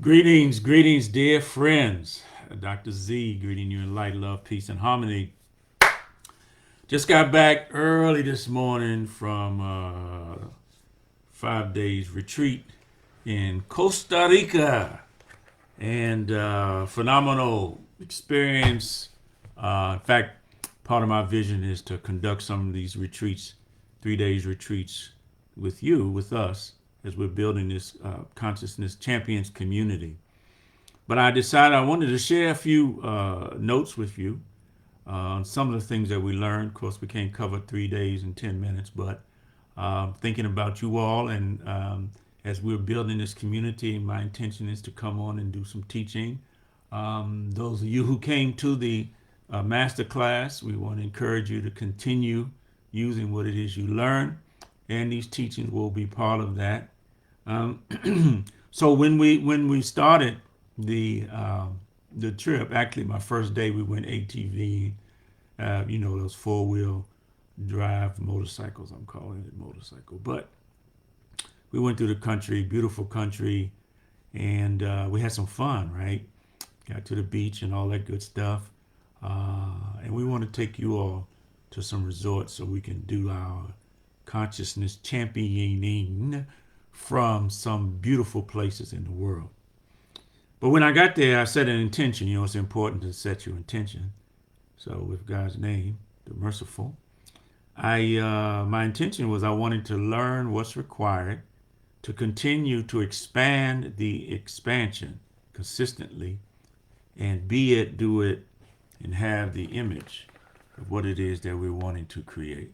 Greetings, dear friends. Dr. Z greeting you in light, love, peace, and harmony. Just got back early this morning from 5 days retreat in Costa Rica, and phenomenal experience. In fact, part of my vision is to conduct some of these retreats, 3 days retreats, with us, as we're building this consciousness champions community. But I decided I wanted to share a few notes with you on some of the things that we learned. Of course, we can't cover 3 days in 10 minutes, but thinking about you all, and as we're building this community, my intention is to come on and do some teaching. Those of you who came to the master class, we want to encourage you to continue using what it is you learn, and these teachings will be part of that. Um, so when we started the trip, actually my first day we went ATV, those four-wheel drive motorcycles. I'm calling it motorcycle, but we went through the country, beautiful country, and we had some fun. Right, got to the beach and all that good stuff, and we want to take you all to some resorts so we can do our consciousness championing from some beautiful places in the world. But when I got there, I set an intention. It's important to set your intention. So, with God's name, the merciful, my intention was I wanted to learn what's required to continue to expand the expansion consistently, and be it, do it, and have the image of what it is that we're wanting to create.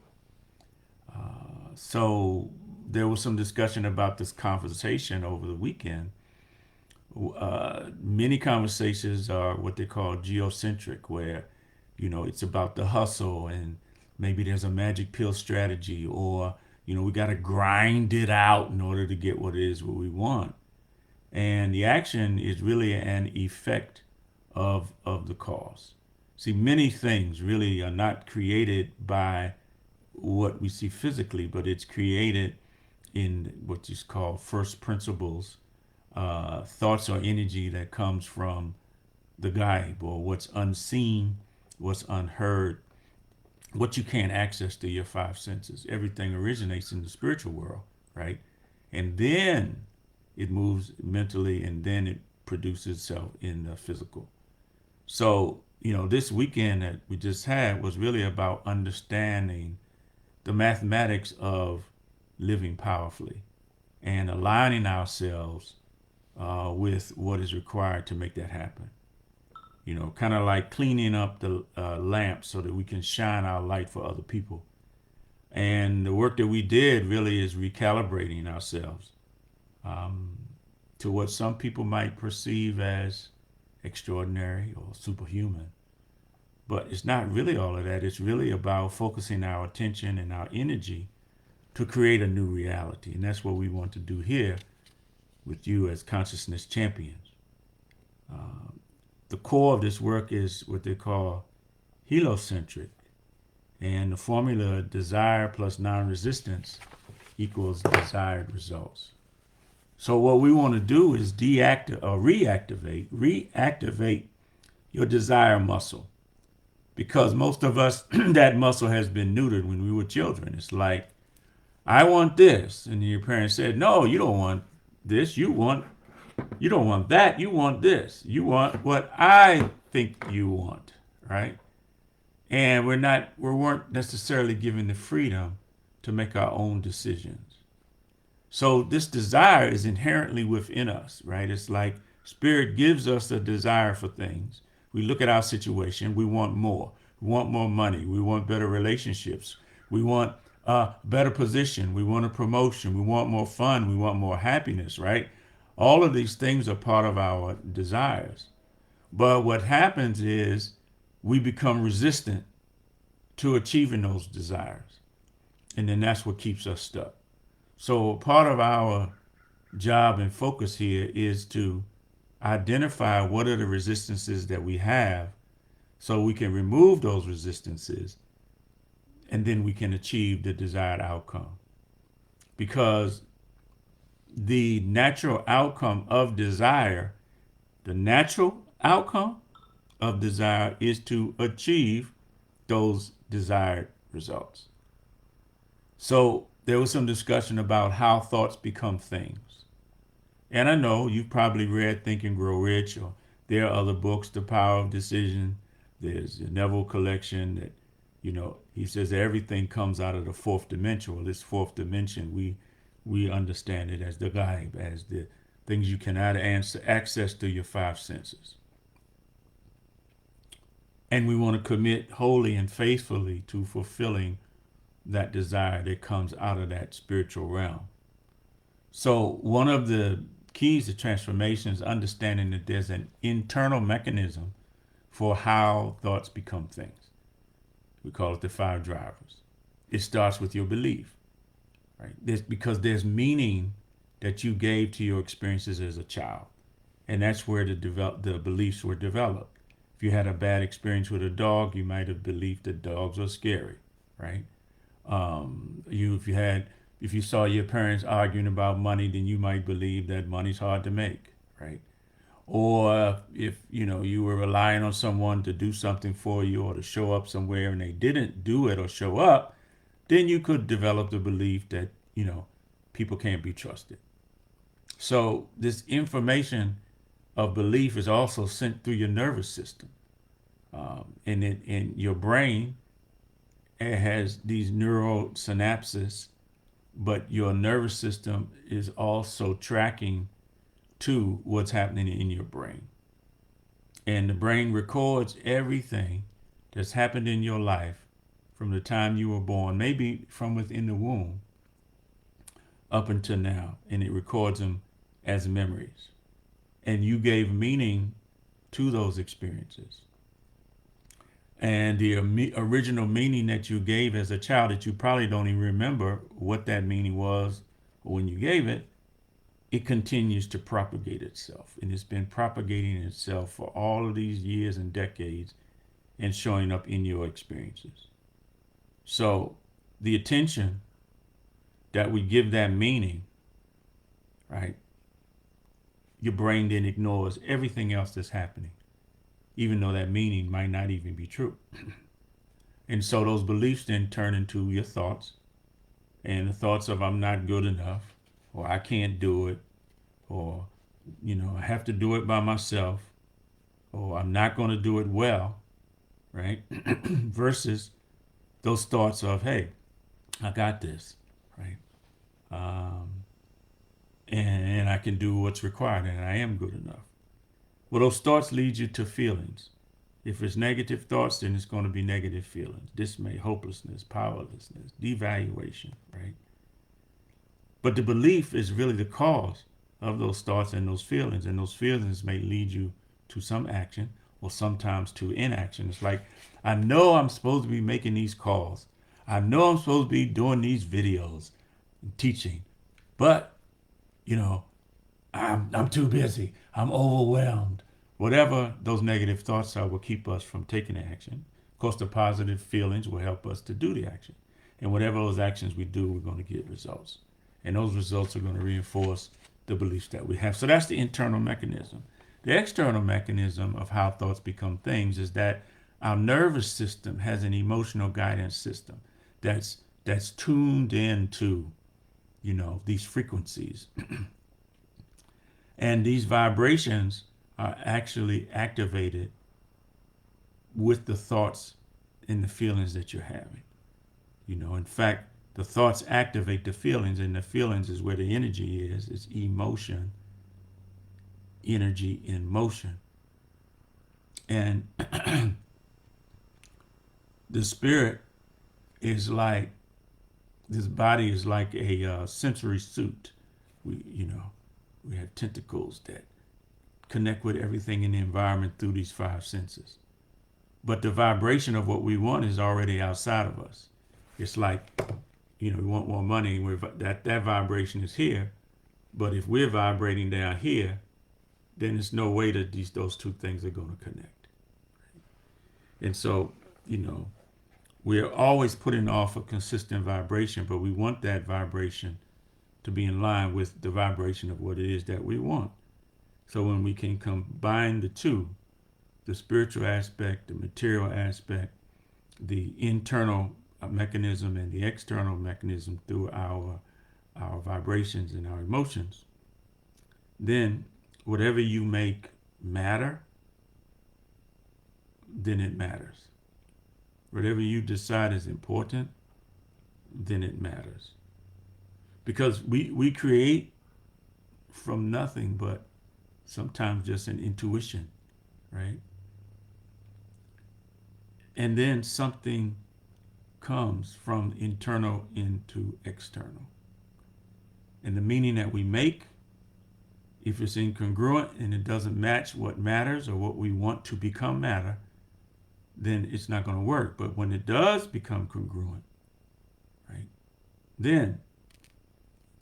So there was some discussion about this conversation over the weekend. Many conversations are what they call geocentric, where it's about the hustle, and maybe there's a magic pill strategy, or we got to grind it out in order to get what it is what we want. And the action is really an effect of the cause. See, many things really are not created by what we see physically, but it's created in what is called first principles, thoughts or energy that comes from the guide, or what's unseen, what's unheard, what you can't access through your five senses. Everything originates in the spiritual world, right? And then it moves mentally, and then it produces itself in the physical. So, this weekend that we just had was really about understanding the mathematics of living powerfully and aligning ourselves with what is required to make that happen. Kind of like cleaning up the lamp so that we can shine our light for other people. And the work that we did really is recalibrating ourselves um, to what some people might perceive as extraordinary or superhuman. But it's not really all of that. It's really about focusing our attention and our energy to create a new reality. And that's what we want to do here with you as consciousness champions. Uh, the core of this work is what they call heliocentric. And the formula desire plus non-resistance equals desired results. So what we want to do is reactivate your desire muscle. Because most of us, that muscle has been neutered when we were children. It's like, I want this. And your parents said, no, you don't want this. You don't want that. You want this. You want what I think you want, right? And we weren't necessarily given the freedom to make our own decisions. So this desire is inherently within us, right? It's like spirit gives us a desire for things. We look at our situation, we want more. We want more money. We want better relationships. We want a better position. We want a promotion. We want more fun. We want more happiness, right? All of these things are part of our desires. But what happens is we become resistant to achieving those desires. And then that's what keeps us stuck. So part of our job and focus here is to identify what are the resistances that we have, so we can remove those resistances, and then we can achieve the desired outcome. Because the natural outcome of desire, the natural outcome of desire is to achieve those desired results. So there was some discussion about how thoughts become things. And I know you've probably read Think and Grow Rich, or there are other books, The Power of Decision. There's the Neville collection that, he says everything comes out of the fourth dimension. Well, this fourth dimension, we understand it as the ghaib, as the things you cannot access through your five senses. And we want to commit wholly and faithfully to fulfilling that desire that comes out of that spiritual realm. So one of the keys to transformation is understanding that there's an internal mechanism for how thoughts become things. We call it the five drivers. It starts with your belief, right? Because there's meaning that you gave to your experiences as a child. And that's where the beliefs were developed. If you had a bad experience with a dog, you might have believed that dogs are scary, right? If you saw your parents arguing about money, then you might believe that money's hard to make, right? Or if you were relying on someone to do something for you or to show up somewhere and they didn't do it or show up, then you could develop the belief that people can't be trusted. So this information of belief is also sent through your nervous system, and in your brain it has these neural synapses, but your nervous system is also tracking to what's happening in your brain. And the brain records everything that's happened in your life from the time you were born, maybe from within the womb, up until now, and it records them as memories. And you gave meaning to those experiences. And the original meaning that you gave as a child, that you probably don't even remember what that meaning was when you gave it, it continues to propagate itself. And it's been propagating itself for all of these years and decades and showing up in your experiences. So the attention that we give that meaning, right, your brain then ignores everything else that's happening, even though that meaning might not even be true. And so those beliefs then turn into your thoughts, and the thoughts of I'm not good enough, or I can't do it, or I have to do it by myself, or I'm not going to do it well, right? Versus those thoughts of, hey, I got this, right? And I can do what's required, and I am good enough. Well, those thoughts lead you to feelings. If it's negative thoughts, then it's going to be negative feelings: dismay, hopelessness, powerlessness, devaluation, right? But the belief is really the cause of those thoughts and those feelings may lead you to some action or sometimes to inaction. It's like, I know I'm supposed to be making these calls. I know I'm supposed to be doing these videos and teaching, but I'm too busy. I'm overwhelmed. Whatever those negative thoughts are will keep us from taking action. Of course, the positive feelings will help us to do the action. And whatever those actions we do, we're going to get results. And those results are going to reinforce the beliefs that we have. So that's the internal mechanism. The external mechanism of how thoughts become things is that our nervous system has an emotional guidance system that's tuned into, these frequencies. And these vibrations are actually activated with the thoughts and the feelings that you're having. In fact, the thoughts activate the feelings, and the feelings is where the energy is. It's emotion, energy in motion. And the spirit is like, this body is like a sensory suit. We have tentacles that connect with everything in the environment through these five senses. But the vibration of what we want is already outside of us. It's like, we want more money, that vibration is here. But if we're vibrating down here, then there's no way that those two things are going to connect. And so, we're always putting off a consistent vibration, but we want that vibration to be in line with the vibration of what it is that we want. So when we can combine the two, the spiritual aspect, the material aspect, the internal mechanism and the external mechanism through our vibrations and our emotions, then whatever you make matter, then it matters. Whatever you decide is important, then it matters. Because we create from nothing but sometimes just an intuition, right? And then something comes from internal into external. And the meaning that we make, if it's incongruent and it doesn't match what matters or what we want to become matter, then it's not going to work. But when it does become congruent, right, then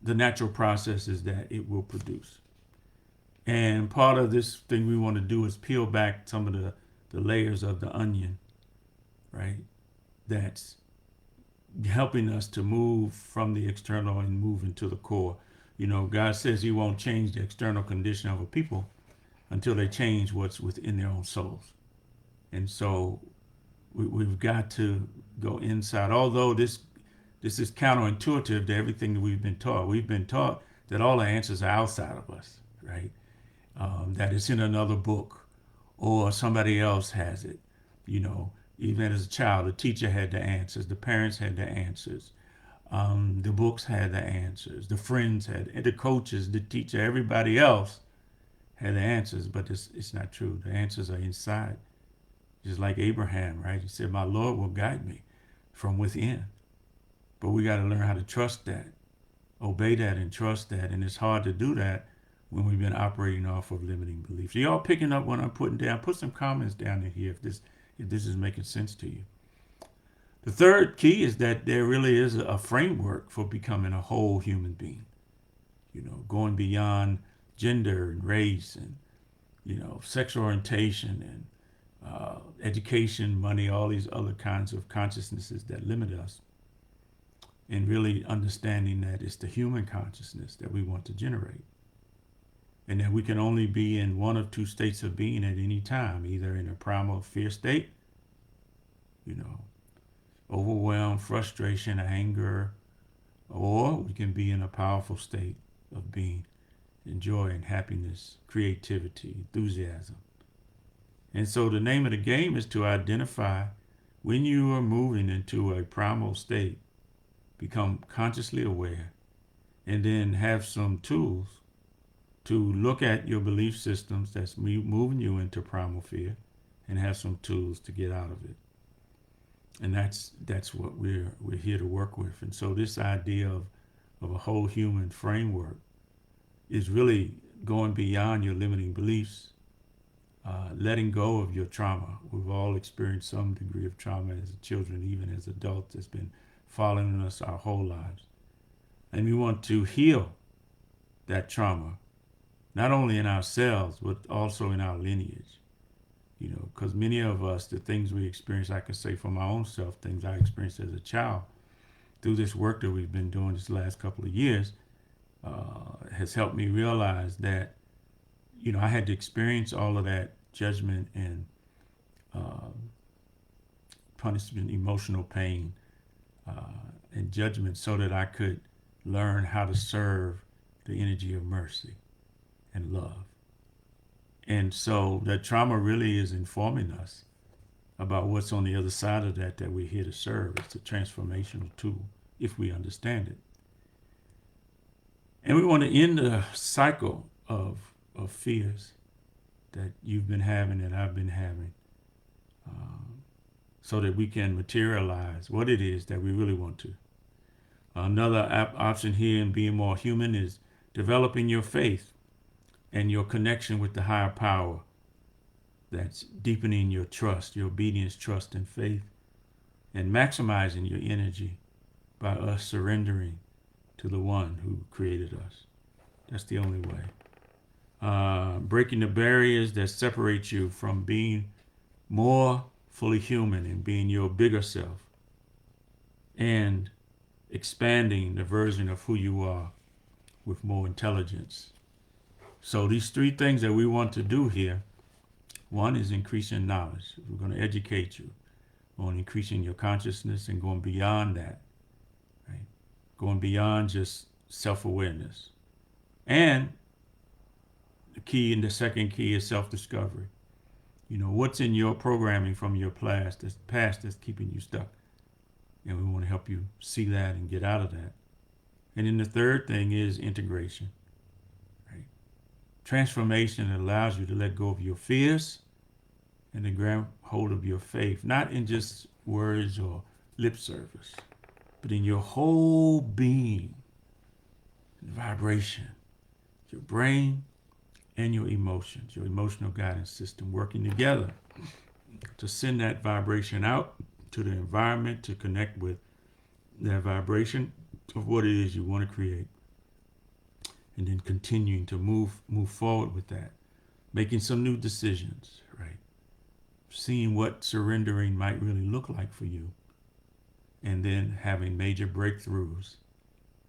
the natural process is that it will produce. And part of this thing we want to do is peel back some of the layers of the onion, right? That's helping us to move from the external and move into the core. You know, God says he won't change the external condition of a people until they change what's within their own souls. And so we've got to go inside. Although this is counterintuitive to everything that we've been taught. We've been taught that all the answers are outside of us, right? That it's in another book or somebody else has it. You know, even as a child, the teacher had the answers, the parents had the answers, the books had the answers, the friends had, and the coaches, the teacher, everybody else had the answers, but it's not true. The answers are inside. Just like Abraham, right? He said, my Lord will guide me from within. But we got to learn how to trust that, obey that, and trust that. And it's hard to do that when we've been operating off of limiting beliefs. Are y'all picking up what I'm putting down? Put some comments down in here if this is making sense to you. The third key is that there really is a framework for becoming a whole human being. You know, going beyond gender and race and, you know, sexual orientation and education, money, all these other kinds of consciousnesses that limit us. And really understanding that it's the human consciousness that we want to generate. And that we can only be in one of two states of being at any time, either in a primal fear state, you know, overwhelm, frustration, anger, or we can be in a powerful state of being, in joy and happiness, creativity, enthusiasm. And so the name of the game is to identify when you are moving into a primal state, become consciously aware, and then have some tools to look at your belief systems that's moving you into primal fear, and have some tools to get out of it. And that's what we're here to work with. And so this idea of a whole human framework is really going beyond your limiting beliefs, letting go of your trauma. We've all experienced some degree of trauma as children, even as adults. It's been following us our whole lives. And we want to heal that trauma, not only in ourselves, but also in our lineage. You know, because many of us, the things we experience, I can say for my own self, things I experienced as a child, through this work that we've been doing this last couple of years, has helped me realize that, you know, I had to experience all of that judgment and punishment, emotional pain, and judgment so that I could learn how to serve the energy of mercy and love. And so that trauma really is informing us about what's on the other side of that we're here to serve. It's a transformational tool if we understand it. And we want to end the cycle of fears that you've been having, that I've been having, so that we can materialize what it is that we really want to. Another option here in being more human is developing your faith and your connection with the higher power. That's deepening your trust, your obedience, trust, and faith, and maximizing your energy by us surrendering to the one who created us. That's the only way. Breaking the barriers that separate you from being more fully human and being your bigger self, and expanding the version of who you are with more intelligence. So these three things that we want to do here, one is increasing knowledge. We're going to educate you on increasing your consciousness and going beyond that, right? Going beyond just self-awareness. And the key, and the second key is self-discovery. You know, what's in your programming from your past that's keeping you stuck? And we want to help you see that and get out of that. And then the third thing is integration, right? Transformation that allows you to let go of your fears and to grab hold of your faith, not in just words or lip service, but in your whole being, vibration, your brain and your emotions, your emotional guidance system working together to send that vibration out to the environment to connect with that vibration of what it is you want to create. And then continuing to move forward with that, making some new decisions, right? Seeing what surrendering might really look like for you, and then having major breakthroughs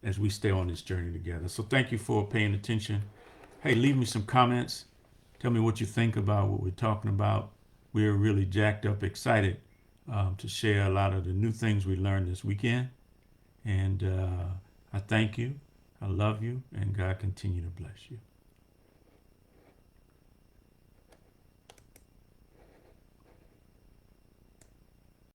as we stay on this journey together. So thank you for paying attention. Hey, leave me some comments. Tell me what you think about what we're talking about. We're really jacked up, excited to share a lot of the new things we learned this weekend. And I thank you. I love you. And God continue to bless you.